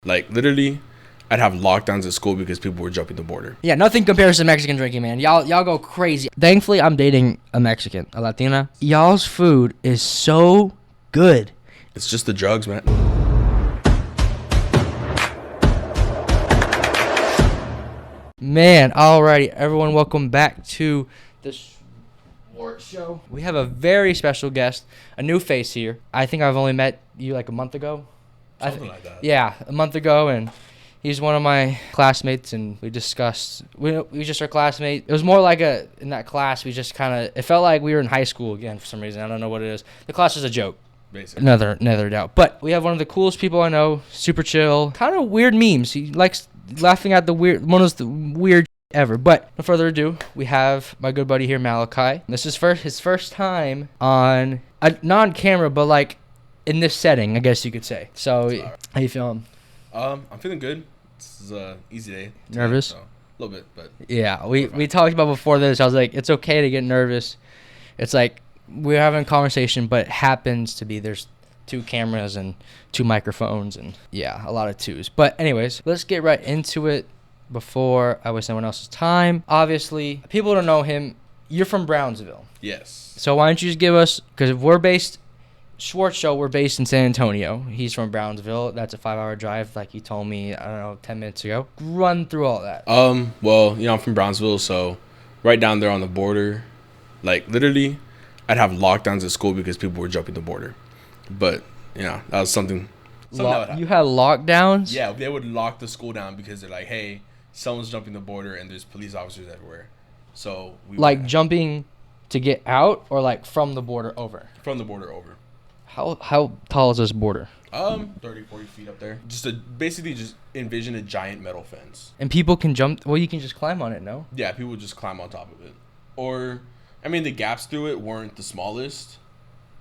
Like, literally, I'd have lockdowns at school because people were jumping the border. Yeah, nothing compares to Mexican drinking, man. Y'all go crazy. Thankfully, I'm dating a Mexican, a Latina. Y'all's food is so good. It's just the drugs, man. Man, alrighty, everyone, welcome back to the Sports Show. We have a very special guest, a new face here. I think I've only met you like a month ago. Something like that. Yeah, a month ago, and he's one of my classmates, and we discussed. We just our classmate. It was more like in that class, we just kind of. It felt like we were in high school again for some reason. I don't know what it is. The class was a joke. Basically. Another doubt. But we have one of the coolest people I know. Super chill. Kind of weird memes. He likes laughing at the weird. One of the weird ever. But no further ado, we have my good buddy here, Malachi. This is his first time on not on camera, but like in this setting, I guess you could say. So, how you feeling? I'm feeling good. This is a easy day. Nervous? So, a little bit, but yeah. We talked about before this. I was like, it's okay to get nervous. It's like we're having a conversation, but it happens to be there's 2 cameras and 2 microphones and yeah, a lot of 2s. But anyways, let's get right into it before I waste someone else's time. Obviously, people don't know him. You're from Brownsville. yes. So why don't you just give us, because we're based in San Antonio. He's from Brownsville. That's a 5-hour drive, like you told me, I don't know, 10 minutes ago. Run through all that. Well, I'm from Brownsville, so right down there on the border, like literally, I'd have lockdowns at school because people were jumping the border. But that was something. You had lockdowns? Yeah, they would lock the school down because they're like, hey, someone's jumping the border and there's police officers everywhere. So jumping to get out or like from the border over? From the border over. How tall is this border? 30, 40 feet up there. Basically just envision a giant metal fence. And people can jump. Well, you can just climb on it, no? Yeah, people would just climb on top of it. Or, the gaps through it weren't the smallest,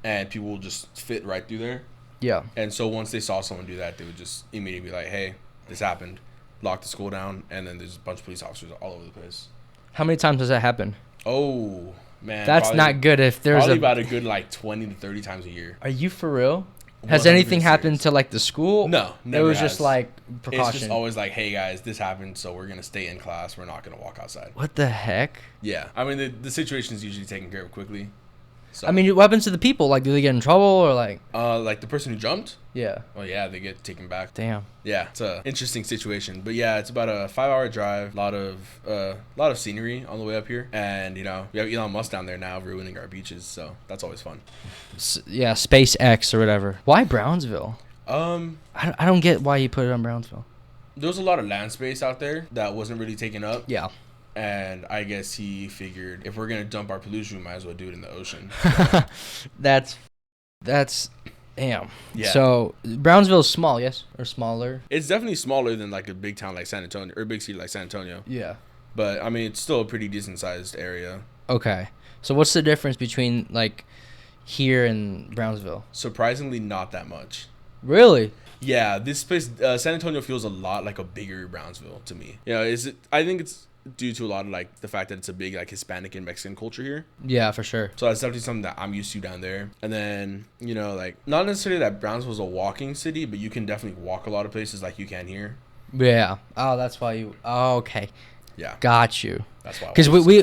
and people would just fit right through there. Yeah. And so once they saw someone do that, they would just immediately be like, hey, this happened. Lock the school down, and then there's a bunch of police officers all over the place. How many times does that happen? Oh, man. That's not good if there's probably about a good, 20 to 30 times a year. Are you for real? Has anything happened to, the school? No, never It was has. just, precaution. It's just always like, hey, guys, this happened, so we're going to stay in class. We're not going to walk outside. What the heck? Yeah. The situation is usually taken care of quickly. So. What happens to the people? Do they get in trouble or the person who jumped? Yeah. Well, yeah, they get taken back. Damn. Yeah, it's a interesting situation, but yeah, it's about a 5-hour drive. A lot of scenery on the way up here, and we have Elon Musk down there now ruining our beaches, so that's always fun. Yeah, SpaceX or whatever. Why Brownsville? I don't get why you put it on Brownsville. There was a lot of land space out there that wasn't really taken up. Yeah. And I guess he figured if we're gonna dump our pollution, we might as well do it in the ocean. That's damn. Yeah. So Brownsville's small, yes, or smaller? It's definitely smaller than a big town like San Antonio or a big city like San Antonio. Yeah. But it's still a pretty decent sized area. Okay. So what's the difference between here and Brownsville? Surprisingly, not that much. Really? Yeah, this place, San Antonio, feels a lot like a bigger Brownsville to me. I think it's due to a lot of the fact that it's a big Hispanic and Mexican culture here. Yeah, for sure. So that's definitely something that I'm used to down there. And then not necessarily that Brownsville's a walking city, but you can definitely walk a lot of places like you can here. Yeah. Oh, that's why you. Oh, okay. Yeah. Got you. That's why. Because we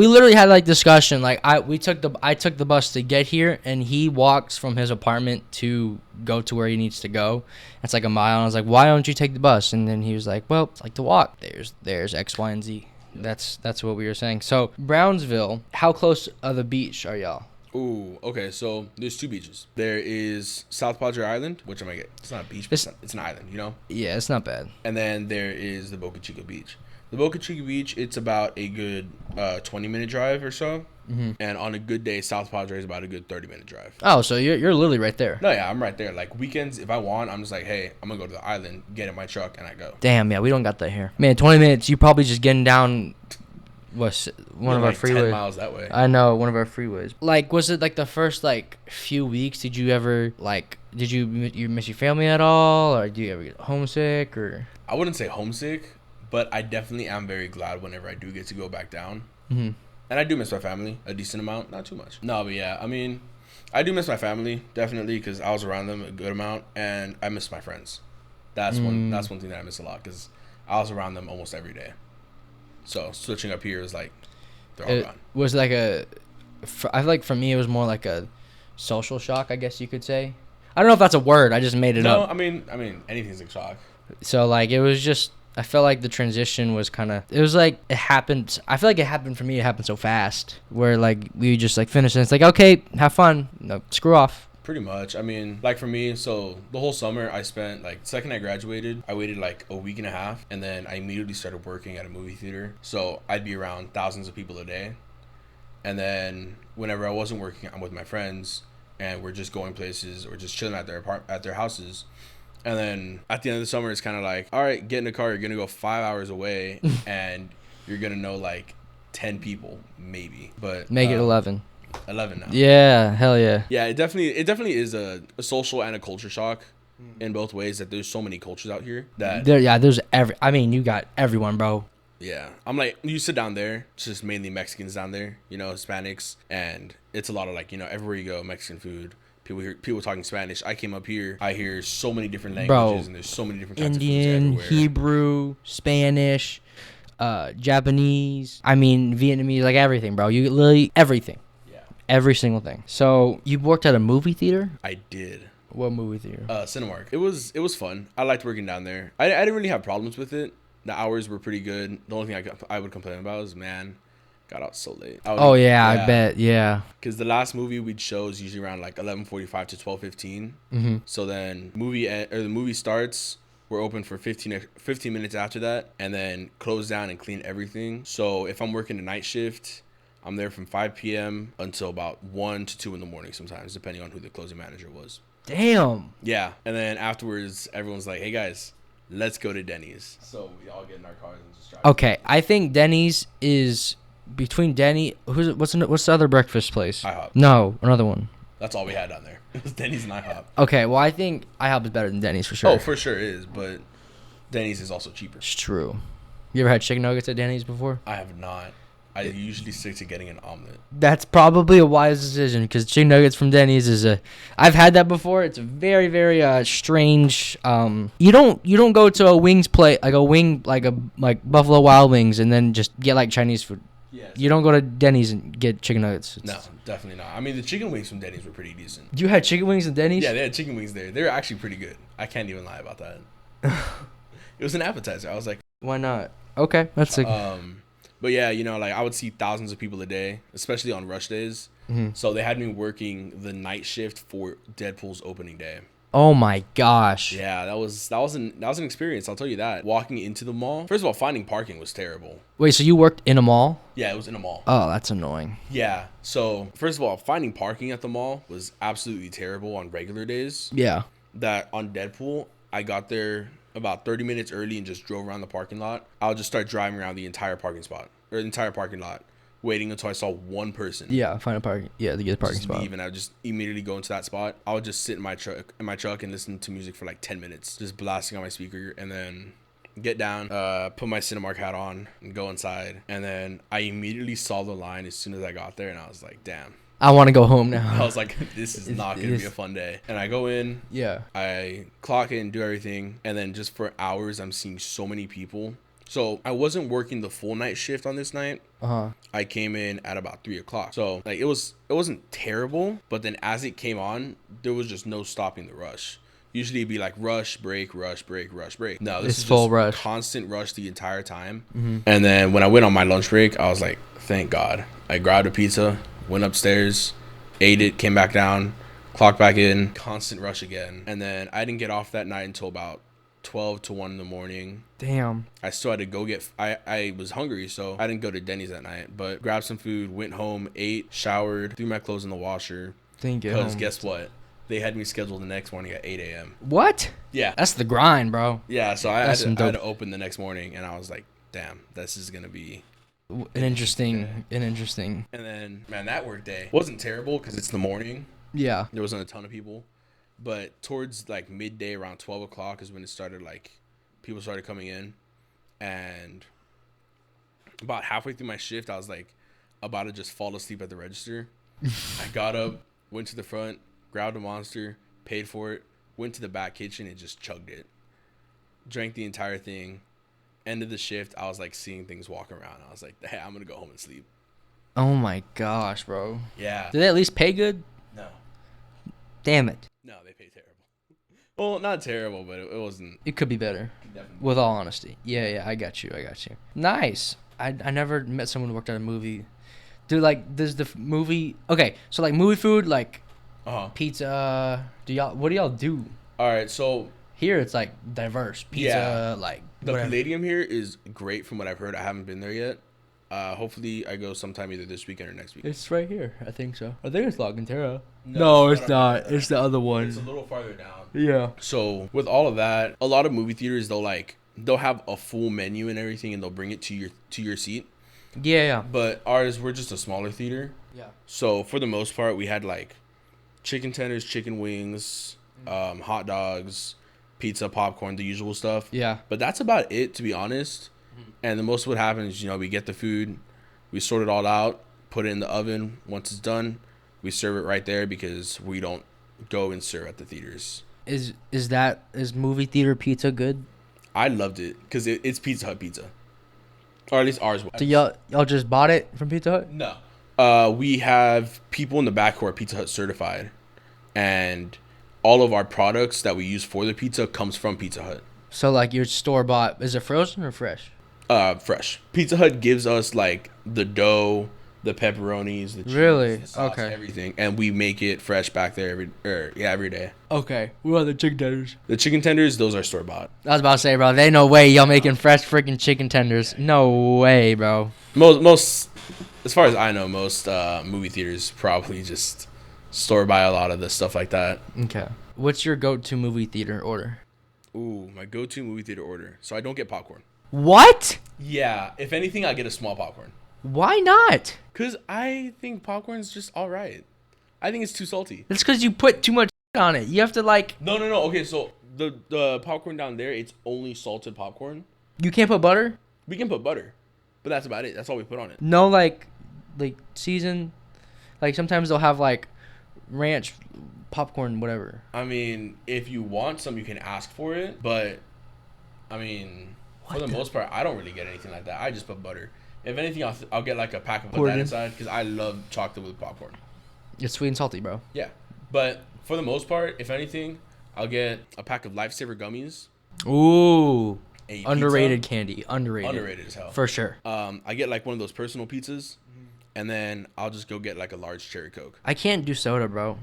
literally had discussion. I took the bus to get here, and he walks from his apartment to go to where he needs to go. It's like a mile. And I was like, why don't you take the bus? And then he was like, well, it's like to walk. There's X, Y, and Z. That's what we were saying. So Brownsville, how close of the beach are y'all? Ooh, okay. So there's 2 beaches. There is South Padre Island, which it's not a beach, but it's an island, Yeah, it's not bad. And then there is the Boca Chica Beach. The Boca Chica Beach, it's about a good 20-minute drive or so. Mm-hmm. And on a good day, South Padre is about a good 30-minute drive. Oh, so you're literally right there. No, yeah, I'm right there. Weekends, if I want, I'm just like, hey, I'm going to go to the island, get in my truck, and I go. Damn, yeah, we don't got that here. Man, 20 minutes, you probably just getting down one of our freeways. 10 miles that way. I know, one of our freeways. Was it the first few weeks? Did you ever did you miss your family at all, or do you ever get homesick, or? I wouldn't say homesick, but I definitely am very glad whenever I do get to go back down. Mm-hmm. And I do miss my family a decent amount, not too much. No, but yeah, I do miss my family definitely because I was around them a good amount, and I miss my friends. That's one thing that I miss a lot because I was around them almost every day. So switching up here is like they're all gone. Was like I feel like for me it was more like a social shock, I guess you could say. I don't know if that's a word. I just made it up. No, I mean anything's a shock. So like it was just I felt like the transition was kind of it was like it happened. I feel like it happened for me. It happened so fast where like we just like finished and it's like okay, have fun. No, screw off. Pretty much. I mean, like for me, so the whole summer I spent like second I graduated, I waited like a week and a half and then I immediately started working at a movie theater. So I'd be around thousands of people a day. And then whenever I wasn't working, I'm with my friends and we're just going places or just chilling at their houses. And then at the end of the summer, it's kind of like, all right, get in the car. You're going to go 5 hours away and you're going to know like 10 people, maybe. But make it 11. 11 now. Yeah, hell yeah. Yeah, it definitely is a social and a culture shock in both ways that there's so many cultures out here that there's you got everyone, bro. Yeah, I'm like, you sit down there, it's just mainly Mexicans down there, Hispanics, and it's a lot of like, everywhere you go, Mexican food. People talking Spanish. I came up here, I hear so many different languages, and there's so many different kinds Indian, of foods everywhere. Hebrew, Spanish, Japanese, Vietnamese, like everything, bro. You literally everything. Yeah. Every single thing. So you worked at a movie theater? I did. What movie theater? Cinemark. It was fun. I liked working down there. I didn't really have problems with it. The hours were pretty good. The only thing I would complain about is, man, got out so late. I bet, yeah. Because the last movie we'd show is usually around like 11:45 to 12:15. Mm-hmm. So then the movie starts. We're open for 15 minutes after that, and then close down and clean everything. So if I'm working a night shift, I'm there from 5 p.m. until about 1 to 2 in the morning sometimes, depending on who the closing manager was. Damn. Yeah, and then afterwards, everyone's like, hey guys, let's go to Denny's. So we all get in our cars and just drive. Okay, I think Denny's is between what's the other breakfast place? IHOP. No, another one. That's all we had down there. It was Denny's and IHOP. Okay, well I think IHOP is better than Denny's for sure. Oh, for sure it is, but Denny's is also cheaper. It's true. You ever had chicken nuggets at Denny's before? I have not. I usually stick to getting an omelet. That's probably a wise decision because chicken nuggets from Denny's I've had that before. It's a very, very strange. You don't go to a wings plate like Buffalo Wild Wings and then just get like Chinese food. Yeah. You don't go to Denny's and get chicken nuggets. No, definitely not. I mean, the chicken wings from Denny's were pretty decent. You had chicken wings at Denny's? Yeah, they had chicken wings there. They were actually pretty good. I can't even lie about that. It was an appetizer. I was like, why not? Okay, that's sick. But yeah, like I would see thousands of people a day, especially on rush days. Mm-hmm. So they had me working the night shift for Deadpool's opening day. Oh my gosh. Yeah, that was an experience. I'll tell you that. Walking into the mall, first of all, finding parking was terrible. Wait, so you worked in a mall? Yeah, it was in a mall. Oh, that's annoying. Yeah. So first of all, finding parking at the mall was absolutely terrible on regular days. Yeah. That on Deadpool, I got there about 30 minutes early and just drove around the parking lot. I'll just start driving around the entire parking lot, waiting until I saw one person. Yeah, find a parking. Yeah, to get a parking spot. Leave, and I would just immediately go into that spot. I would just sit in my truck and listen to music for like 10 minutes, just blasting on my speaker, and then get down, put my Cinemark hat on, and go inside. And then I immediately saw the line as soon as I got there, and I was like, damn. I want to go home now. I was like, this is not going to be a fun day. And I go in. Yeah. I clock in, do everything. And then just for hours, I'm seeing so many people. So I wasn't working the full night shift on this night. Uh-huh. I came in at about 3 o'clock. So like it wasn't terrible. But then as it came on, there was just no stopping the rush. Usually it'd be like rush, break, rush, break, rush, break. No, this is full just rush. Constant rush the entire time. Mm-hmm. And then when I went on my lunch break, I was like, thank God. I grabbed a pizza, went upstairs, ate it, came back down, clocked back in, constant rush again. And then I didn't get off that night until about 12 to 1 in the morning. Damn. I still had to go I was hungry, so I didn't go to Denny's that night, but grabbed some food, went home, ate, showered, threw my clothes in the washer. Because guess what? They had me scheduled the next morning at 8 a.m. What? Yeah. That's the grind, bro. Yeah, so I had to open the next morning, and I was like, damn, this is going to be an interesting. And then, man, that work day wasn't terrible because it's the morning. Yeah. There wasn't a ton of people. But towards like midday, around 12 o'clock is when it started, like, people started coming in. And about halfway through my shift, I was like about to just fall asleep at the register. I got up, went to the front, grabbed a Monster, paid for it, went to the back kitchen and just chugged it. drank the entire thing. End of the shift, I was like seeing things walk around. I was like, hey, I'm gonna go home and sleep. Oh my gosh, bro. Yeah. Did they at least pay good? No. Damn it. No, they pay terrible. Well, not terrible, but it wasn't. It could be better. Definitely. With all honesty. Yeah, I got you. Nice. I never met someone who worked at a movie. Dude, like, does the movie... Okay, so, like, movie food, like, pizza... What do y'all do? All right, so... Here, it's, like, diverse. Pizza, like, the whatever. Palladium here is great from what I've heard. I haven't been there yet. Hopefully, I go sometime either this weekend or next week. It's right here. I think so. I think it's La Cantera. No, it's not. It's the other one. It's a little farther down. Yeah. So, with all of that, a lot of movie theaters, they'll have a full menu and everything, and they'll bring it to your seat. Yeah. But ours, we're just a smaller theater. Yeah. So for the most part, we had like chicken tenders, chicken wings, hot dogs, pizza, popcorn, the usual stuff. Yeah. But that's about it, to be honest. And the most what happens, we get the food, we sort it all out, put it in the oven. Once it's done, we serve it right there because we don't go and serve at the theaters. Is movie theater pizza good? I loved it because it's Pizza Hut pizza. Or at least ours was. So y'all just bought it from Pizza Hut? No. We have people in the back who are Pizza Hut certified. And all of our products that we use for the pizza comes from Pizza Hut. So, like, your store-bought, is it frozen or fresh? Fresh. Pizza Hut gives us, like, the dough, the pepperonis, the cheese, really? the sauce, okay. Everything. And we make it fresh back there every day. Okay. What about the chicken tenders? The chicken tenders, those are store-bought. I was about to say, bro, they no way y'all making fresh freaking chicken tenders. No way, bro. Most, as far as I know, most movie theaters probably just store-buy a lot of the stuff like that. Okay. What's your go-to movie theater order? Ooh, my go-to movie theater order. So I don't get popcorn. What? Yeah. If anything, I get a small popcorn. Why not? Because I think popcorn's just all right. I think it's too salty. It's because you put too much on it. You have to, like... No. Okay, so the popcorn down there, it's only salted popcorn. You can't put butter? We can put butter. But that's about it. That's all we put on it. No, like season... Like, sometimes they'll have, like, ranch popcorn, whatever. I mean, if you want some, you can ask for it. But, I mean, for the most part, I don't really get anything like that. I just put butter. If anything, I'll get like a pack of that inside because I love chocolate with popcorn. It's sweet and salty, bro. Yeah. But for the most part, if anything, I'll get a pack of Lifesaver gummies. Ooh. A underrated pizza. Candy. Underrated. Underrated as hell. For sure. I get like one of those personal pizzas. And then I'll just go get like a large cherry Coke. I can't do soda, bro.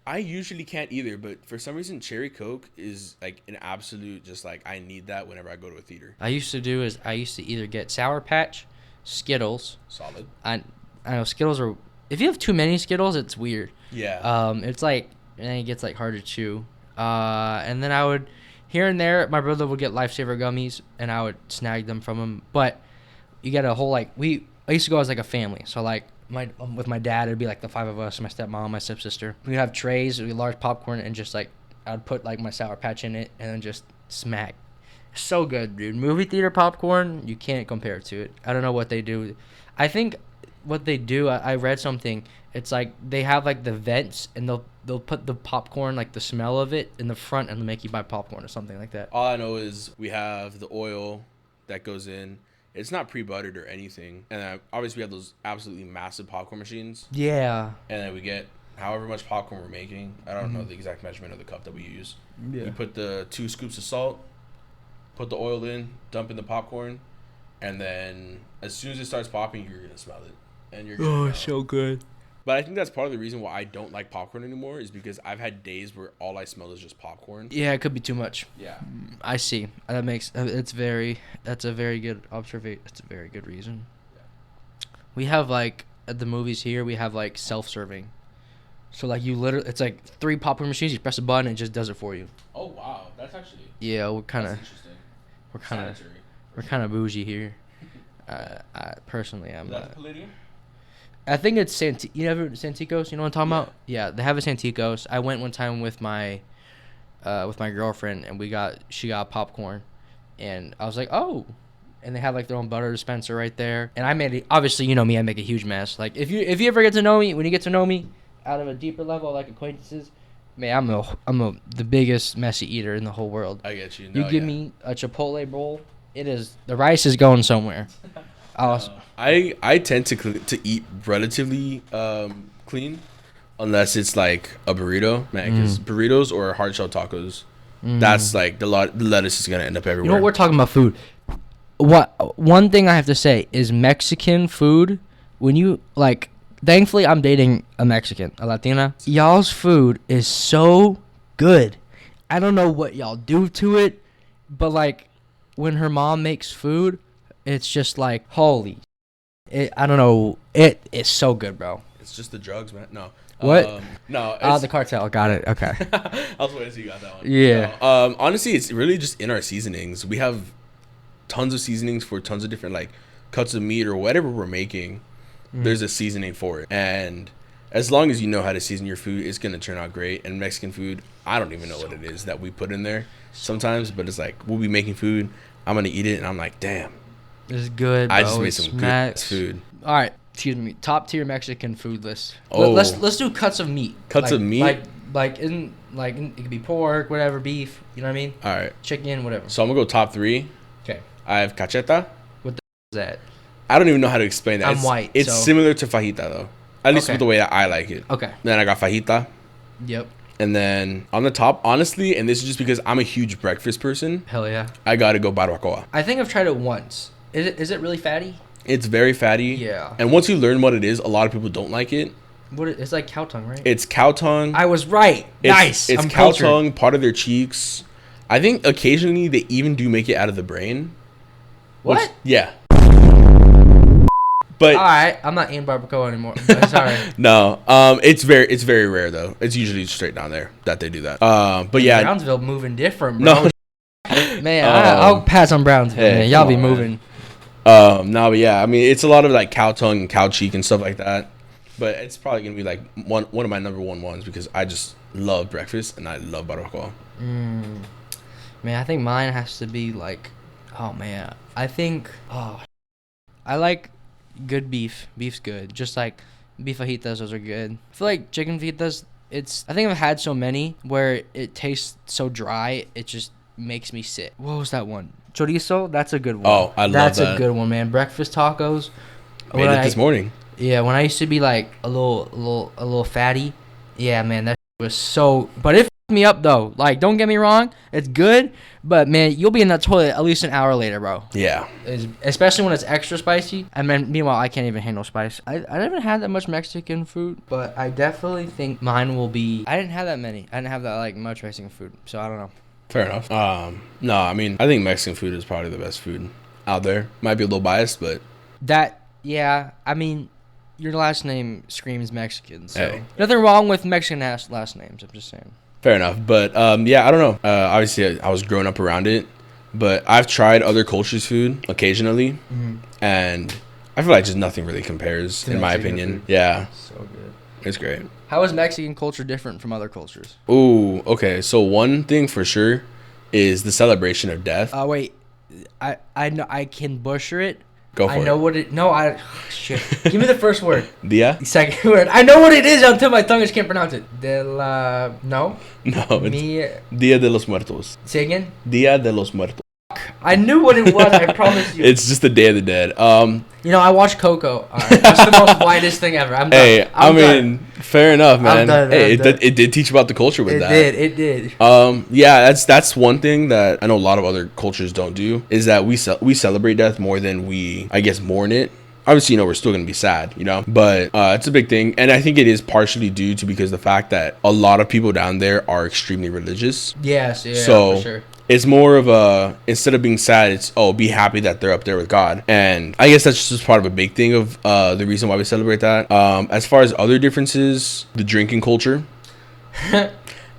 I usually can't either, but for some reason, cherry Coke is like an absolute just like I need that whenever I go to a theater. I used to either get Sour Patch, Skittles. Solid. I know Skittles are... If you have too many Skittles, it's weird. Yeah. It's like... And then it gets like hard to chew. And then I would... Here and there, my brother would get Lifesaver gummies, and I would snag them from him. But you get a whole like... I used to go as like a family. So like... with my dad, it'd be like the 5 of us, my stepmom, my stepsister. We'd have trays, we'd large popcorn, and just like I would put like my Sour Patch in it, and then just smack. So good, dude. Movie theater popcorn, you can't compare to it. I don't know what they do. I think what they do, I read something. It's like they have like the vents, and they'll put the popcorn, like the smell of it, in the front, and they'll make you buy popcorn or something like that. All I know is we have the oil that goes in. It's not pre-buttered or anything. And obviously we have those absolutely massive popcorn machines. Yeah. And then we get however much popcorn we're making. I don't know the exact measurement of the cup that we use. Yeah. We put the 2 scoops of salt, put the oil in, dump in the popcorn, and then as soon as it starts popping, you're going to smell it. And you're going to so good. But I think that's part of the reason why I don't like popcorn anymore is because I've had days where all I smell is just popcorn. Yeah, it could be too much. Yeah. I see. That's a very good observation. That's a very good reason. Yeah. We have like at the movies here, we have like self-serving. So like you literally, it's like 3 popcorn machines. You press a button, and it just does it for you. Oh wow, that's actually. Yeah, we're kind of bougie here. I personally am. Is that the Palladium? I think it's Santikos. You know what I'm talking about? Yeah, they have a Santikos. I went one time with my girlfriend, and she got popcorn, and I was like, oh, and they have like their own butter dispenser right there. And I made it. Obviously, you know me, I make a huge mess. Like if you ever get to know me, when you get to know me, out of a deeper level, like acquaintances, Man, the biggest messy eater in the whole world. I get you. You give me a Chipotle bowl, the rice is going somewhere. Awesome. I tend to eat relatively clean, unless it's like a burrito, man. Because burritos or hard shell tacos, that's like the lettuce is gonna end up everywhere. You know what, we're talking about food. One thing I have to say is Mexican food. When you like, thankfully I'm dating a Mexican, a Latina. Y'all's food is so good. I don't know what y'all do to it, but like when her mom makes food, it's just like holy. I don't know. It is so good, bro. It's just the drugs, man. No. What? No. The cartel. Got it. Okay. I was waiting until you got that one. Yeah. No, honestly, it's really just in our seasonings. We have tons of seasonings for tons of different like cuts of meat or whatever we're making. There's a seasoning for it, and as long as you know how to season your food, it's gonna turn out great. And Mexican food, I don't even know what it is that we put in there sometimes, but it's like we'll be making food, I'm gonna eat it, and I'm like, damn, it's good, bro. I just made some good food. All right, excuse me. Top tier Mexican food list. Oh. Let's do cuts of meat. Cuts of meat, it could be pork, whatever, beef. You know what I mean? All right, chicken, whatever. So I'm gonna go top 3. Okay. I have cacheta. What the is that? I don't even know how to explain that. I'm white. It's similar to fajita though, at least with the way that I like it. Okay. Then I got fajita. Yep. And then on the top, honestly, and this is just because I'm a huge breakfast person. Hell yeah. I gotta go barbacoa. I think I've tried it once. Is it really fatty? It's very fatty. Yeah. And once you learn what it is, a lot of people don't like it. It's like cow tongue, right? It's cow tongue. I was right. Nice. It's cow tongue, part of their cheeks. I think occasionally they even do make it out of the brain. What? Yeah. But all right, I'm not eating barbacoa anymore. Sorry. No, it's very rare though. It's usually straight down there that they do that. But yeah, Brownsville moving different, bro. No, man, I'll pass on Brownsville. Hey, man. Y'all be moving. No, but yeah, I mean it's a lot of like cow tongue and cow cheek and stuff like that. But it's probably gonna be like one of my number one ones because I just love breakfast and I love barbacoa. Man, I think mine has to be like, oh man, I like good beef. Beef's good. Just like beef fajitas, those are good. I feel like chicken fajitas, I think I've had so many where it tastes so dry, it just makes me sick. What was that one? Chorizo? That's a good one. Oh, I love that. That's a good one, man. Breakfast tacos. Made it this morning. Yeah, when I used to be like a little fatty. Yeah, man, that was so. But it fucked me up though. Like, don't get me wrong, it's good, but man, you'll be in that toilet at least an hour later, bro. Yeah. Especially when it's extra spicy. I mean, meanwhile, I can't even handle spice. I haven't had that much Mexican food, but I definitely think mine will be. I didn't have that many. I didn't have that like much Mexican food, so I don't know. Fair enough. No, I mean, I think Mexican food is probably the best food out there. Might be a little biased, but yeah. I mean, your last name screams Mexican, so hey. Nothing wrong with Mexican last names. I'm just saying. Fair enough, but yeah, I don't know. Obviously, I was growing up around it, but I've tried other cultures' food occasionally, and I feel like just nothing really compares, in my opinion. Food. Yeah, so good. It's great. How is Mexican culture different from other cultures? Ooh, okay. So one thing for sure is the celebration of death. Wait, I know I can butcher it. Go for it. I know what it. No, shit. Give me the first word. Dia. Second word. I know what it is until my tongue just can't pronounce it. No. No. It's Dia de los Muertos. Say again. Dia de los Muertos. I knew what it was. I promise you. It's just the Day of the Dead. You know, I watched Coco. All right, that's the most whitest thing ever. I'm done. Hey, I mean, fair enough, man. I'm done, hey, it did teach about the culture with that. It did. Yeah, that's one thing that I know a lot of other cultures don't do is that we celebrate death more than we, I guess, mourn it. Obviously, you know, we're still going to be sad, you know, but it's a big thing. And I think it is partially due to because the fact that a lot of people down there are extremely religious. Yes, yeah, so for sure. It's more of a, instead of being sad, it's, be happy that they're up there with God. And I guess that's just part of a big thing of the reason why we celebrate that. As far as other differences, the drinking culture,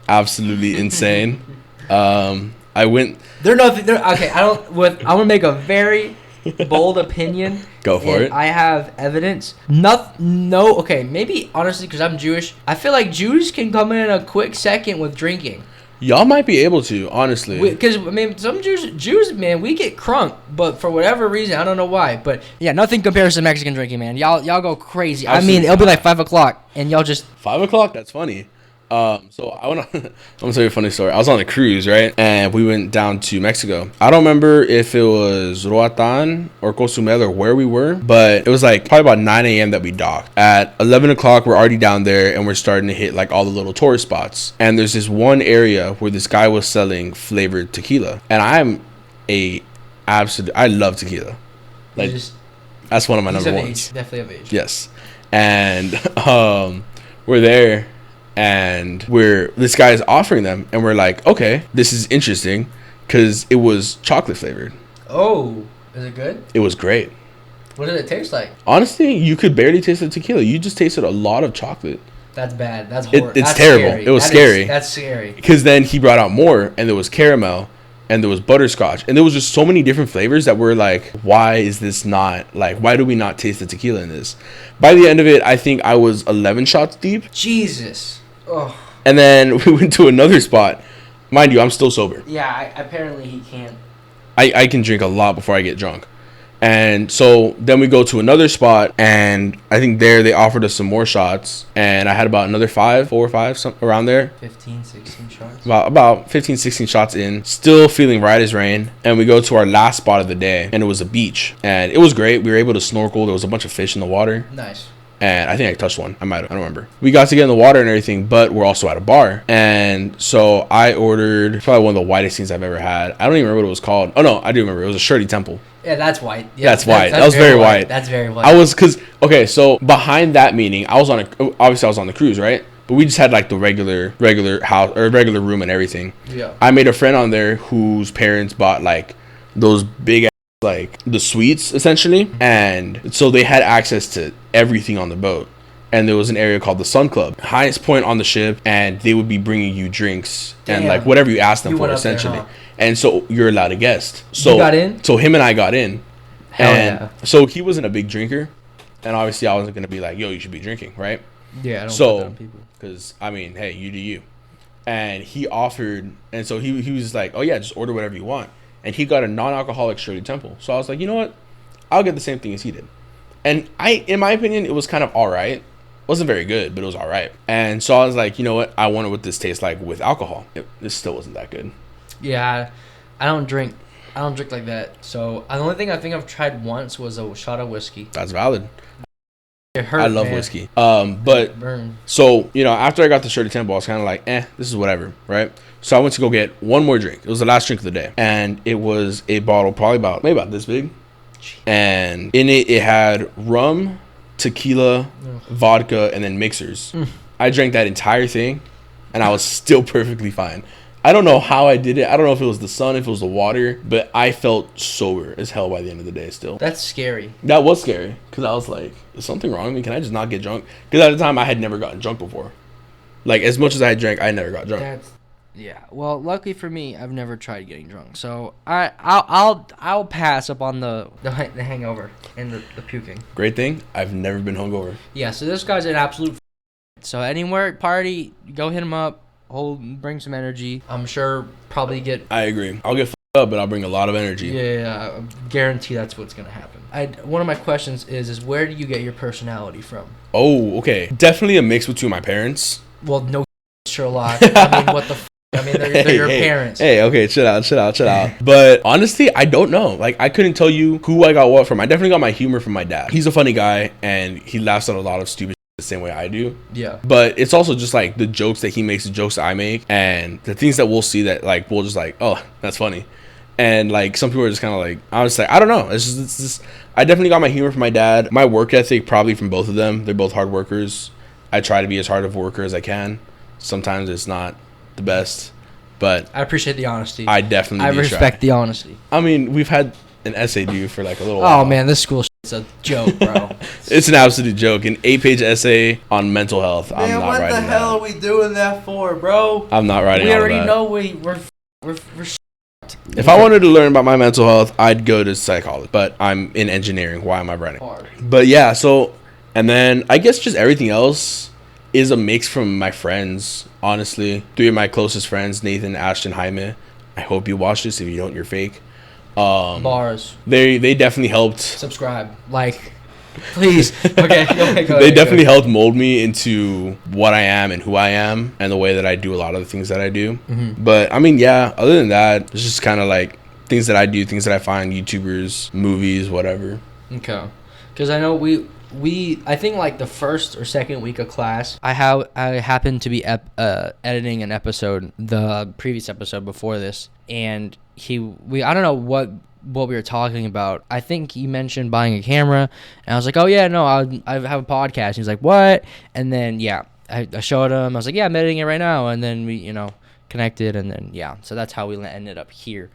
absolutely insane. They're nothing. Okay, I'm going to make a very bold opinion. Go for it. I have evidence. Okay, maybe honestly, because I'm Jewish, I feel like Jews can come in a quick second with drinking. Y'all might be able to, honestly. Because, I mean, some Jews, man, we get crunk, but for whatever reason, I don't know why. But, yeah, nothing compares to Mexican drinking, man. Y'all go crazy. Absolutely. I mean, it'll be like 5 o'clock, and y'all just... 5 o'clock? That's funny. So I went on, I'm gonna tell you a funny story. I was on a cruise, right? And we went down to Mexico. I don't remember if it was Roatan or Cozumel or where we were, but it was like probably about 9 a.m. that we docked. At 11 o'clock, we're already down there and we're starting to hit like all the little tourist spots. And there's this one area where this guy was selling flavored tequila. And I love tequila. Like, that's one of my number ones. Definitely of age. Yes. And we're there. And this guy is offering them, and we're like, okay, this is interesting, because it was chocolate flavored. Oh, is it good? It was great. What did it taste like? Honestly, you could barely taste the tequila. You just tasted a lot of chocolate. That's bad. That's horrible. It's terrible. Scary. It was scary. That's scary. Because then he brought out more, and there was caramel, and there was butterscotch, and there was just so many different flavors that were like, why is this not, like, why do we not taste the tequila in this? By the end of it, I think I was 11 shots deep. Jesus. Oh. And then we went to another spot. Mind you, I'm still sober. Yeah, apparently he can't. I can drink a lot before I get drunk. And so then we go to another spot, and I think there they offered us some more shots, and I had about another 4 or 5, something around there. 15, 16 shots? About 15, 16 shots in, still feeling right as rain. And we go to our last spot of the day, and it was a beach. And it was great. We were able to snorkel. There was a bunch of fish in the water. Nice. And I think I touched one. I don't remember. We got to get in the water and everything, but we're also at a bar. And so I ordered probably one of the whitest things I've ever had. I don't even remember what it was called. Oh, no, I do remember. It was a Shirley Temple. Yeah, that's white. Yeah, that's white. That was very white. That's very white. Okay, so behind that meeting, obviously I was on the cruise, right? But we just had like the regular house or regular room and everything. Yeah. I made a friend on there whose parents bought like those big, like the suites essentially, and so they had access to everything on the boat. And there was an area called the Sun Club, highest point on the ship, and they would be bringing you drinks and like whatever you asked them for essentially. There, huh? And so you're allowed a guest. So you got in? So him and I got in. Hell and yeah. So he wasn't a big drinker, and obviously I wasn't gonna be like, yo, you should be drinking, right? Yeah, I don't put that on people. Because I mean, hey, you do you. And he offered, and so he was like, oh yeah, just order whatever you want. And he got a non-alcoholic Shirley Temple. So I was like, you know what? I'll get the same thing as he did. And in my opinion, it was kind of all right. Wasn't very good, but it was all right. And so I was like, you know what? I wonder what this tastes like with alcohol. This still wasn't that good. Yeah, I don't drink. I don't drink like that. So the only thing I think I've tried once was a shot of whiskey. That's valid. It hurt. I love whiskey. But so after I got the Shirley Temple, I was kind of like, this is whatever, right? So I went to go get one more drink. It was the last drink of the day, and it was a bottle probably maybe about this big, and in it had rum, tequila, vodka, and then mixers. I drank that entire thing, and I was still perfectly fine. I don't know how I did it. I don't know if it was the sun, if it was the water, but I felt sober as hell by the end of the day still. That's scary. That was scary, because I was like, is something wrong with me? Can I just not get drunk? Because at the time, I had never gotten drunk before. Like, as much as I had drank, I never got drunk. Yeah. Well, luckily for me, I've never tried getting drunk. So I'll pass up on the hangover and the puking. Great thing, I've never been hungover. Yeah, so this guy's an absolute so anywhere party, go hit him up. Bring some energy. I'm sure probably get. I agree. I'll get up, but I'll bring a lot of energy. Yeah, I guarantee that's what's gonna happen. One of my questions is where do you get your personality from? Oh, okay. Definitely a mix between my parents. Well, no, Sherlock. I mean, what the. I mean, they're your parents. Hey, okay, chill out. But honestly, I don't know. Like, I couldn't tell you who I got what from. I definitely got my humor from my dad. He's a funny guy, and he laughs at a lot of stupid the same way I do. Yeah. But it's also just like the jokes that he makes, the jokes that I make, and the things that we'll see that like we'll just like, oh, that's funny. And like some people are just kind of like, I was like, I don't know. It's just I definitely got my humor from my dad. My work ethic probably from both of them. They're both hard workers. I try to be as hard of a worker as I can. Sometimes it's not the best, but I appreciate the honesty. I definitely respect the honesty. I mean, we've had an essay due for like a little while. Oh man, this school shit's a joke, bro. It's an absolute joke. An 8-page essay on mental health. Man, I'm not writing that. what the hell are we doing that for, bro? I'm not writing We all already that. know we're If I wanted to learn about my mental health, I'd go to psychology. But I'm in engineering. Why am I writing? Hard. But yeah, so, and then I guess just everything else is a mix from my friends, honestly. 3 of my closest friends, Nathan, Ashton, Jaime. I hope you watch this. If you don't, you're fake. Bars. They definitely helped. Subscribe. Like. Please. Okay. They definitely helped mold me into what I am and who I am and the way that I do a lot of the things that I do. Mm-hmm. But I mean, yeah, other than that, it's just kind of like things that I do, things that I find, YouTubers, movies, whatever. Okay. Because I know I think like the first or second week of class, I happened to be editing an episode, the previous episode before this, and I don't know what we were talking about. I think he mentioned buying a camera, and I was like, oh yeah, no, I have a podcast. He was like, what? And then yeah, I showed him. I was like, yeah, I'm editing it right now, and then we connected, and then yeah, so that's how we ended up here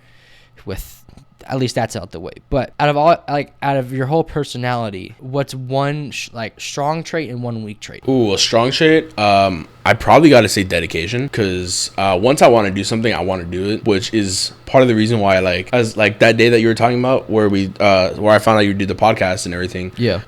with. At least that's out the way. But out of your whole personality, what's one strong trait and one weak trait? Ooh, a strong trait. I probably got to say dedication, because once I want to do something, I want to do it, which is part of the reason why as that day that you were talking about where I found out you did the podcast and everything. Yeah.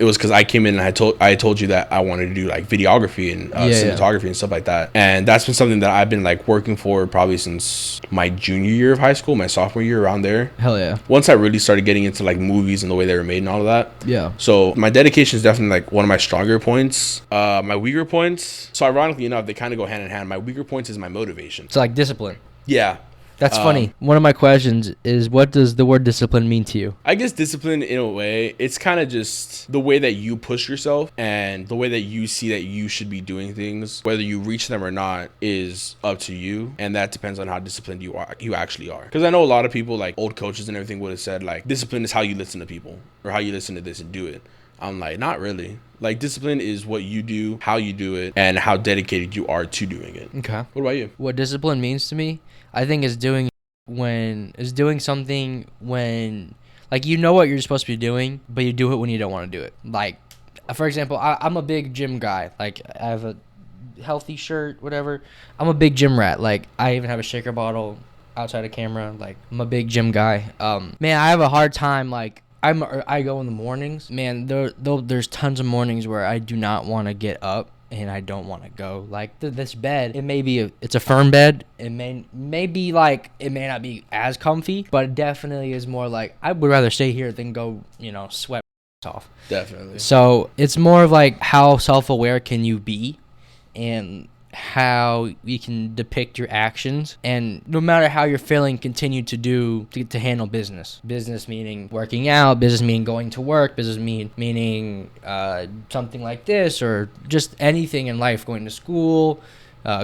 It was because I came in and I told you that I wanted to do like videography and cinematography and stuff like that, and that's been something that I've been like working for probably since my junior year of high school, my sophomore year, around there. Hell yeah. Once I really started getting into like movies and the way they were made and all of that. Yeah. So my dedication is definitely like one of my stronger points. My weaker points, so ironically enough, they kind of go hand in hand. My weaker points is my motivation. So like discipline. Yeah. That's funny. One of my questions is, what does the word discipline mean to you? I guess discipline, in a way, it's kind of just the way that you push yourself and the way that you see that you should be doing things. Whether you reach them or not is up to you, and that depends on how disciplined you actually are. Because I know a lot of people, like old coaches and everything, would have said like discipline is how you listen to people or how you listen to this and do it. I'm like, not really. Like, discipline is what you do, how you do it, and how dedicated you are to doing it. Okay. What about you? What discipline means to me, I think, is doing something when, like, you know what you're supposed to be doing, but you do it when you don't want to do it. Like, for example, I'm a big gym guy. Like, I have a healthy shirt, whatever. I'm a big gym rat. Like, I even have a shaker bottle outside of camera. Like, I'm a big gym guy. Man, I have a hard time, like, I go in the mornings. Man, there's tons of mornings where I do not want to get up and I don't want to go. Like this bed, it's a firm bed. It may be like, it may not be as comfy, but it definitely is more like, I would rather stay here than go, sweat off. Definitely. So it's more of like, how self-aware can you be, and how you can depict your actions, and no matter how you're feeling, continue to handle business meaning working out, business meaning going to work, business meaning something like this, or just anything in life, going to school,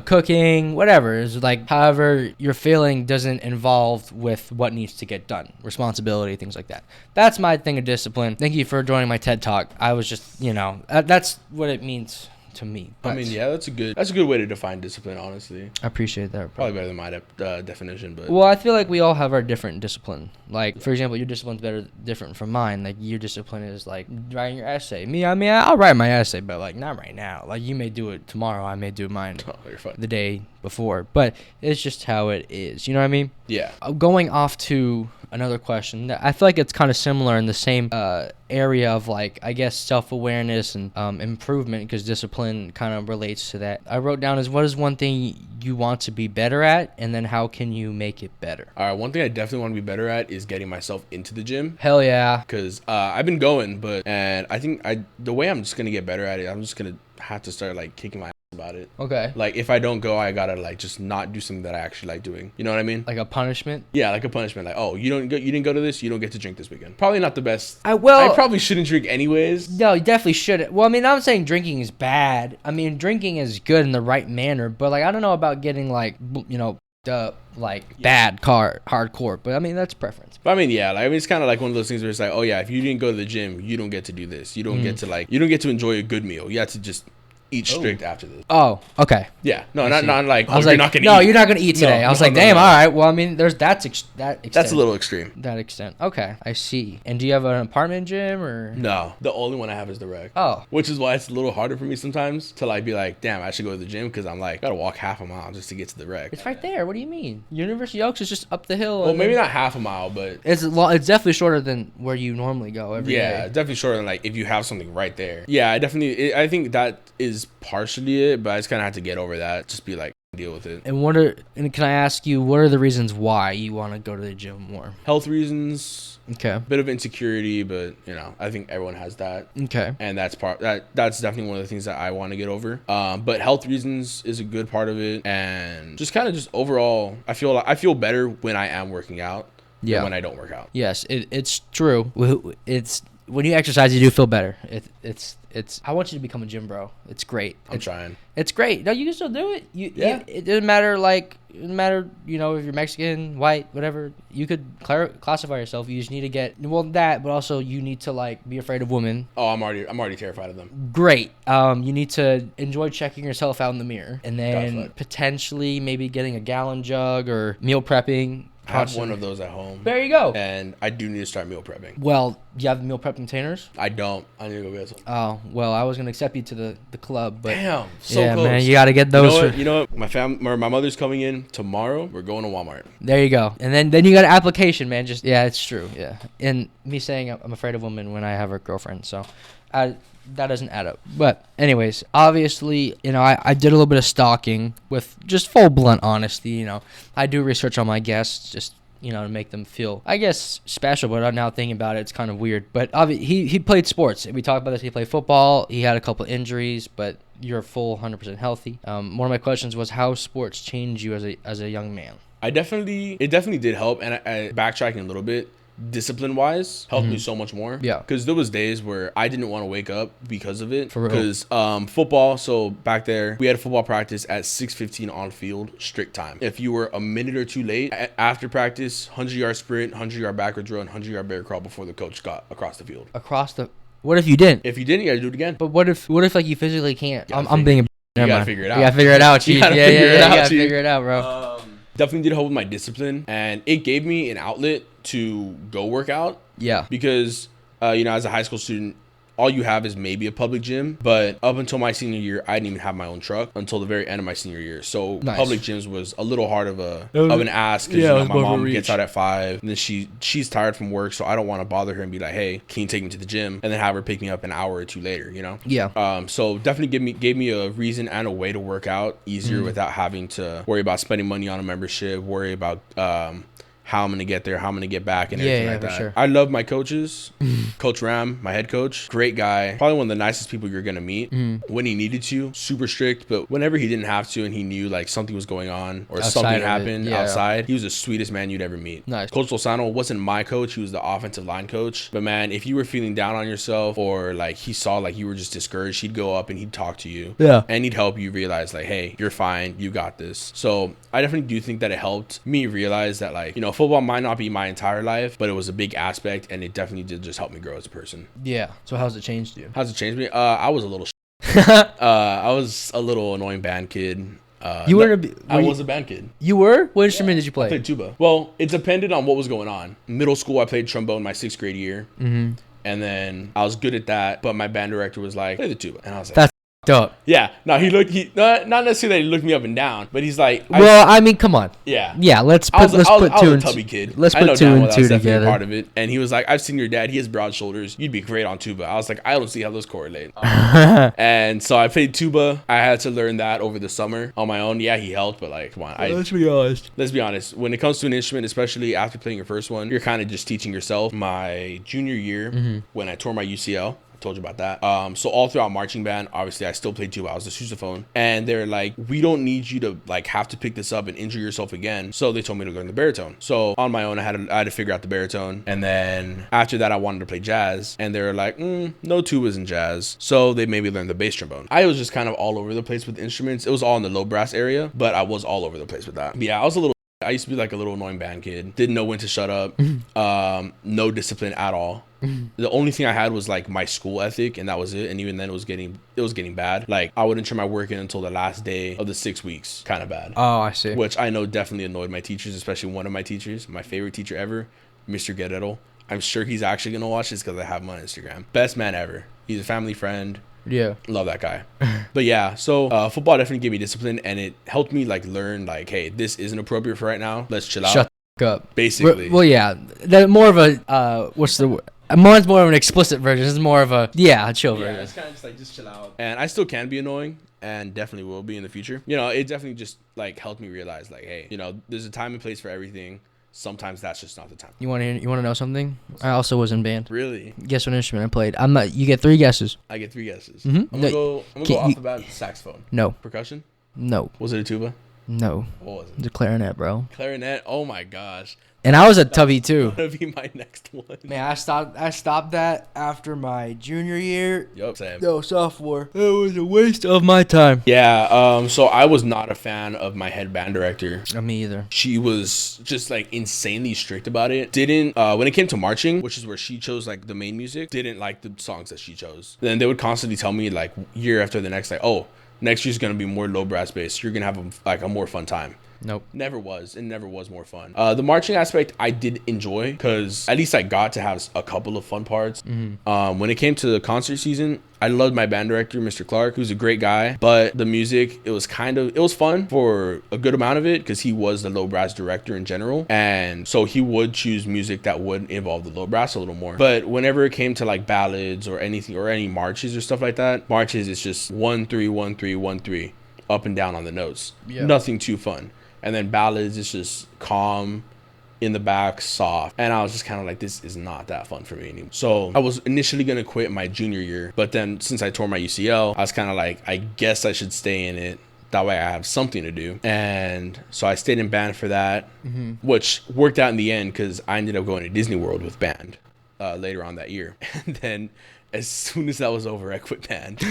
cooking, whatever. Is like, however you're feeling doesn't involve with what needs to get done, responsibility, things like that. That's my thing of discipline. Thank you for joining my TED Talk. I was just, that's what it means to me. But I mean, yeah, that's a good way to define discipline, honestly. I appreciate that. Probably better than my definition, but well, I feel like we all have our different discipline. Like, for example, your discipline's different from mine. Like, your discipline is like writing your essay. I'll write my essay, but like not right now. Like, you may do it tomorrow, I may do mine the day before. But it's just how it is. You know what I mean? Yeah. Going off to another question, I feel like it's kind of similar in the same area of, like, I guess, self-awareness and improvement, because discipline kind of relates to that. I wrote down, what is one thing you want to be better at, and then how can you make it better? All right, one thing I definitely want to be better at is getting myself into the gym. Hell yeah. Because I've been going, and I think the way I'm just going to get better at it, I'm just going to have to start, like, kicking my ass about it. Okay. Like, if I don't go, I gotta, like, just not do something that I actually like doing. You know what I mean? Like a punishment? Yeah, like a punishment. Like, oh, you didn't go to this, you don't get to drink this weekend. Probably not the best. I Well, probably shouldn't drink anyways. No, you definitely shouldn't. Well, I mean, I'm not saying drinking is bad. I mean, drinking is good in the right manner, but, like, I don't know about getting, like, bad hardcore, but I mean, that's preference. But I mean, yeah, like, I mean, it's kind of like one of those things where it's like, oh yeah, if you didn't go to the gym, you don't get to do this. You don't get to enjoy a good meal. You have to just eat strict after this. Oh, okay. Yeah, no, not like, I was you're like, not gonna no, eat. you're not gonna eat today. I was like, damn, all right. Well, I mean, there's that extent. That's a little extreme. That extent. Okay, I see. And do you have an apartment gym, or? No, the only one I have is the rec. Oh. Which is why it's a little harder for me sometimes to, like, be like, damn, I should go to the gym, because I'm like, gotta walk half a mile just to get to the rec. It's right there. What do you mean? University Oaks is just up the hill. Well, maybe not half a mile, but it's definitely shorter than where you normally go every day. Yeah, definitely shorter than, like, if you have something right there. Yeah, I think that is partially it, but I just kind of have to get over that. Just be like, deal with it. And can I ask you, what are the reasons why you want to go to the gym more? Health reasons. Okay. Bit of insecurity, but you know, I think everyone has that. Okay. And that's definitely one of the things that I want to get over. But health reasons is a good part of it, and just kind of just overall, I feel better when I am working out than when I don't work out. Yes, it's true. It's when you exercise, you do feel better. It's. I want you to become a gym bro. It's great. I'm trying. It's great. No, you can still do it. It doesn't matter. You know, if you're Mexican, white, whatever. You could classify yourself. You just need to get that, but also you need to like be afraid of women. Oh, I'm already terrified of them. Great. You need to enjoy checking yourself out in the mirror, and then potentially maybe getting a gallon jug or meal prepping. I have one of those at home. There you go. And I do need to start meal prepping. Well, do you have the meal prep containers? I don't. I need to go get some. Oh, well, I was going to accept you to the club, but... Damn, so close. Man, you got to get those. You know what? My mother's coming in tomorrow. We're going to Walmart. There you go. And then you got an application, man. It's true, yeah. And me saying I'm afraid of women when I have a girlfriend, so... that doesn't add up. But anyways, obviously, you know, I did a little bit of stalking with just full blunt honesty, you know. I do research on my guests just, you know, to make them feel, I guess, special. But I'm now thinking about it, it's kind of weird. But he played sports. We talked about this. He played football. He had a couple injuries, but you're full 100% healthy. One of my questions was how sports changed you as a young man. It definitely did help. And I backtracking a little bit. Discipline wise helped me so much more, because there was days where I didn't want to wake up because of it, because football, so back there we had a football practice at 6:15 on field, strict time. If you were a minute or two late after practice, 100-yard sprint, 100-yard backwards run, 100-yard bear crawl before the coach got across the field. What if you didn't? If you didn't, you gotta do it again. But what if like you physically can't? I'm being you gotta figure it out. You gotta figure it out. You gotta figure it out, bro. Definitely did help with my discipline, and it gave me an outlet to go work out. Yeah. Because, you know, as a high school student, all you have is maybe a public gym. But up until my senior year, I didn't even have my own truck until the very end of my senior year. So public gyms was a little hard of an ask, because you know, my mom gets out at 5, and then she's tired from work, so I don't want to bother her and be like, hey, can you take me to the gym, and then have her pick me up an hour or two later, you know? Yeah. So definitely gave me a reason and a way to work out easier without having to worry about spending money on a membership, worry about how I'm going to get there, how I'm going to get back, and everything like that. Sure. I love my coaches. Coach Ram, my head coach, great guy. Probably one of the nicest people you're going to meet. When he needed to, super strict, but whenever he didn't have to and he knew like something was going on or something happened outside, he was the sweetest man you'd ever meet. Nice. Coach Lozano wasn't my coach. He was the offensive line coach. But man, if you were feeling down on yourself, or like he saw like you were just discouraged, he'd go up and he'd talk to you. Yeah. And he'd help you realize like, hey, you're fine. You got this. So I definitely do think that it helped me realize that, like, you know, football might not be my entire life, but it was a big aspect, and it definitely did just help me grow as a person. Yeah. So how's it changed you? How's it changed me? I was a little I was a little annoying band kid. I was a band kid. You were? What instrument did you play? I played tuba. Well, it depended on what was going on. Middle school, I played trombone my 6th grade year. And then I was good at that, but my band director was like, play the tuba. And I was like, that's up. Yeah. No, not necessarily that he looked me up and down, but he's like, well, I mean, come on. Yeah. Yeah, let's put two and two. I was a tubby kid. Let's put two and two together. Part of it. And he was like, I've seen your dad. He has broad shoulders. You'd be great on tuba. I was like, I don't see how those correlate. And so I played tuba. I had to learn that over the summer on my own. Yeah, he helped, but like, come on. Let's be honest. Let's be honest. When it comes to an instrument, especially after playing your first one, you're kind of just teaching yourself. My junior year, when I tore my UCL, told you about that. So all throughout marching band, obviously I still played tuba. I was the sousaphone, and they're like, we don't need you to like have to pick this up and injure yourself again. So they told me to learn the baritone. So on my own, I had to figure out the baritone, and then after that, I wanted to play jazz, and they were like, no tubas in jazz. So they made me learn the bass trombone. I was just kind of all over the place with instruments. It was all in the low brass area, but I was all over the place with that. But yeah, I used to be like a little annoying band kid. Didn't know when to shut up. No discipline at all. The only thing I had was like my school ethic, and that was it. And even then, it was getting bad. Like I wouldn't turn my work in until the last day of the 6 weeks. Kind of bad. Oh, I see. Which I know definitely annoyed my teachers, especially one of my teachers, my favorite teacher ever, Mr. Guerrero. I'm sure he's actually gonna watch this because I have him on Instagram. Best man ever. He's a family friend. Yeah. Love that guy. But yeah, so football definitely gave me discipline, and it helped me like learn like, hey, this isn't appropriate for right now. Let's chill out. Shut the fuck up. Basically. Well, yeah. More of a what's the word? Mine's more of an explicit version. This is more of a chill version. It's kind of just like just chill out. And I still can be annoying, and definitely will be in the future. You know, it definitely just like helped me realize like, hey, you know, there's a time and place for everything. sometimes that's just not the time. You want to know something? I also was in band. Really? Guess what instrument I played? I'm not. You get 3 guesses. I get 3 guesses. Mhm. I'm gonna go off the bat. Saxophone. No. Percussion. No. Was it a tuba? No. What was it? It's a clarinet, bro. Clarinet. Oh my gosh. And I was a tubby too. That'd be my next one. Man, I stopped that after my junior year. Yup, same. No, sophomore. It was a waste of my time. Yeah, so I was not a fan of my head band director. Me either. She was just like insanely strict about it. Didn't when it came to marching, which is where she chose like the main music, didn't like the songs that she chose. Then they would constantly tell me like year after the next, like, oh, next year's gonna be more low brass bass. You're gonna have a more fun time. Nope. Never was. It never was more fun. The marching aspect I did enjoy because at least I got to have a couple of fun parts. Mm-hmm. When it came to the concert season, I loved my band director, Mr. Clark, who's a great guy. But the music, it was fun for a good amount of it because he was the low brass director in general. And so he would choose music that would involve the low brass a little more. But whenever it came to like ballads or anything or any marches or stuff like that, marches, it's just 1-3, 1-3, 1-3 up and down on the notes. Yeah. Nothing too fun. And then ballads, it's just calm, in the back, soft. And I was just kind of like, this is not that fun for me anymore. So I was initially going to quit my junior year. But then since I tore my UCL, I was kind of like, I guess I should stay in it. That way I have something to do. And so I stayed in band for that, which worked out in the end because I ended up going to Disney World with band later on that year. And then as soon as that was over, I quit band.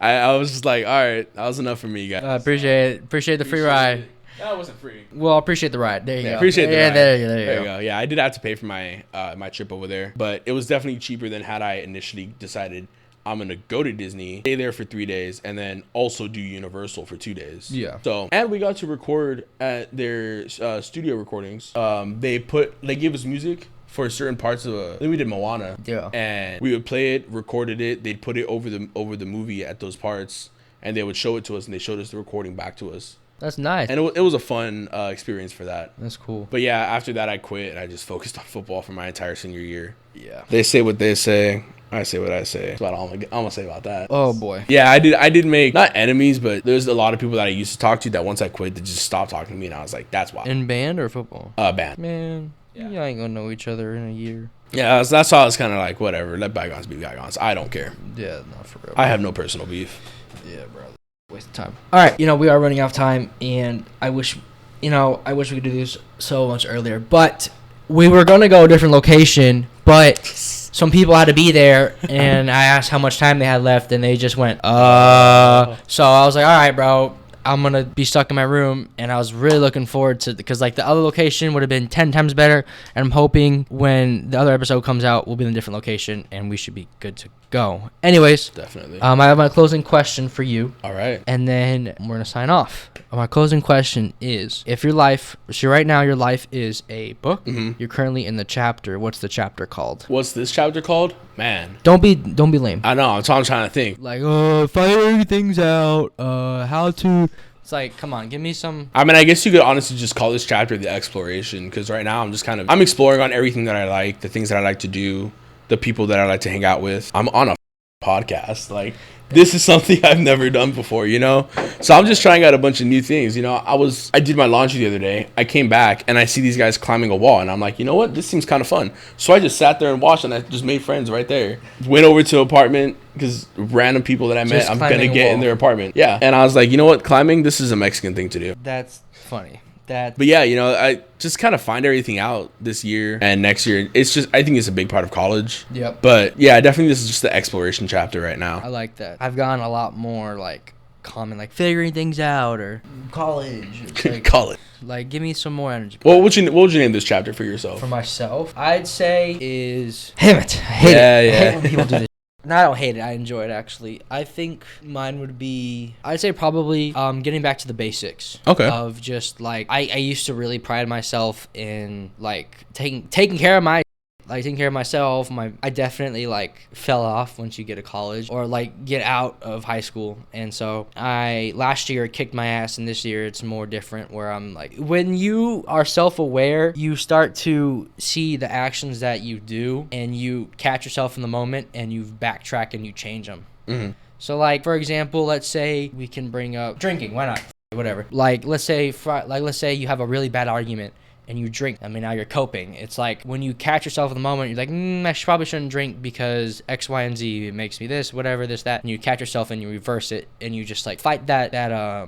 I was just like, all right, that was enough for me, guys. I appreciate the free ride. That wasn't free. Well, appreciate the ride. There you go. Appreciate the ride. There you go. Yeah, I did have to pay for my my trip over there, but it was definitely cheaper than had I initially decided I'm gonna go to Disney, stay there for 3 days, and then also do Universal for 2 days. Yeah. So, and we got to record at their studio recordings. They gave us music for certain parts of then we did Moana. Yeah. And we would play it, recorded it. They'd put it over the movie at those parts, and they would show it to us, and they showed us the recording back to us. That's nice. And it was a fun experience for that. That's cool. But yeah, after that I quit and I just focused on football for my entire senior year. Yeah. They say what they say. I say what I say. That's about all I'm gonna say about that. Oh boy. Yeah, I did make not enemies, but there's a lot of people that I used to talk to that once I quit, they just stopped talking to me, and I was like, that's why. In band or football? Band. Man, you ain't gonna know each other in a year. Yeah, that's why I was kind of like, whatever, let bygones be bygones. I don't care. Yeah, not for real. I have no personal beef. Yeah, bro. Waste of time. All right, we are running out of time, and I wish we could do this so much earlier, but we were gonna go a different location, but some people had to be there, and I asked how much time they had left, and they just went, So I was like, all right, bro, I'm gonna be stuck in my room, and I was really looking forward to, because like the other location would have been 10 times better, and I'm hoping when the other episode comes out, we'll be in a different location, and we should be good to go. Anyways, definitely. I have my closing question for you. All right. And then we're gonna sign off. My closing question is: if right now your life is a book, you're currently in the chapter. What's the chapter called? What's this chapter called? Man. Don't be lame. I know. That's what I'm trying to think. Like, figuring things out. How to. It's like, come on, give me some. I mean, I guess you could honestly just call this chapter the exploration, because right now I'm exploring on everything that I like, the things that I like to do, the people that I like to hang out with. I'm on a podcast. Like, this is something I've never done before, So I'm just trying out a bunch of new things. I did my laundry the other day. I came back and I see these guys climbing a wall, and I'm like, you know what? This seems kind of fun. So I just sat there and watched, and I just made friends right there. Went over to an apartment because random people that I met, I'm going to get in their apartment. Yeah. And I was like, you know what? Climbing, this is a Mexican thing to do. That's funny. But yeah, I just kind of find everything out this year and next year. I think it's a big part of college. Yep. But yeah, definitely this is just the exploration chapter right now. I like that. I've gone a lot more like common, like figuring things out, or college. Like, college. Like, give me some more energy. Well, what would you name this chapter for yourself? For myself, I'd say is damn it. I hate it. I hate when people do this. No, I don't hate it. I enjoy it, actually. I think mine would be, I'd say probably getting back to the basics. Okay. Of just, like, I used to really pride myself in, like, taking care of myself. I definitely like fell off once you get to college or like get out of high school. And so last year kicked my ass, and this year it's more different, where I'm like, when you are self-aware, you start to see the actions that you do, and you catch yourself in the moment, and you backtrack and you change them. Mm-hmm. So like, for example, let's say we can bring up drinking. Why not? Whatever. Like, let's say you have a really bad argument, and you drink. I mean, now you're coping. It's like when you catch yourself in the moment, you're like, probably shouldn't drink because X, Y, and Z, it makes me this, whatever, this, that. And you catch yourself and you reverse it and you just like fight that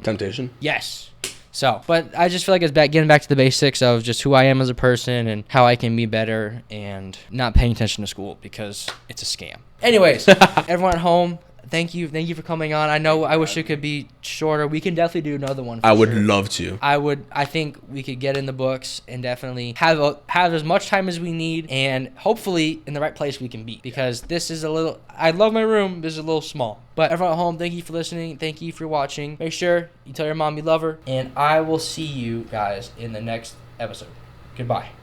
temptation. Yes. So, but I just feel like it's getting back to the basics of just who I am as a person and how I can be better and not paying attention to school because it's a scam. Anyways, everyone at home, thank you for coming on. I wish it could be shorter. We can definitely do another one. I would love to. I think we could get in the books and definitely have as much time as we need, and hopefully in the right place we can be, because this is I love my room. This is a little small. But everyone at home, thank you for listening. Thank you for watching. Make sure you tell your mom you love her, and I will see you guys in the next episode. Goodbye.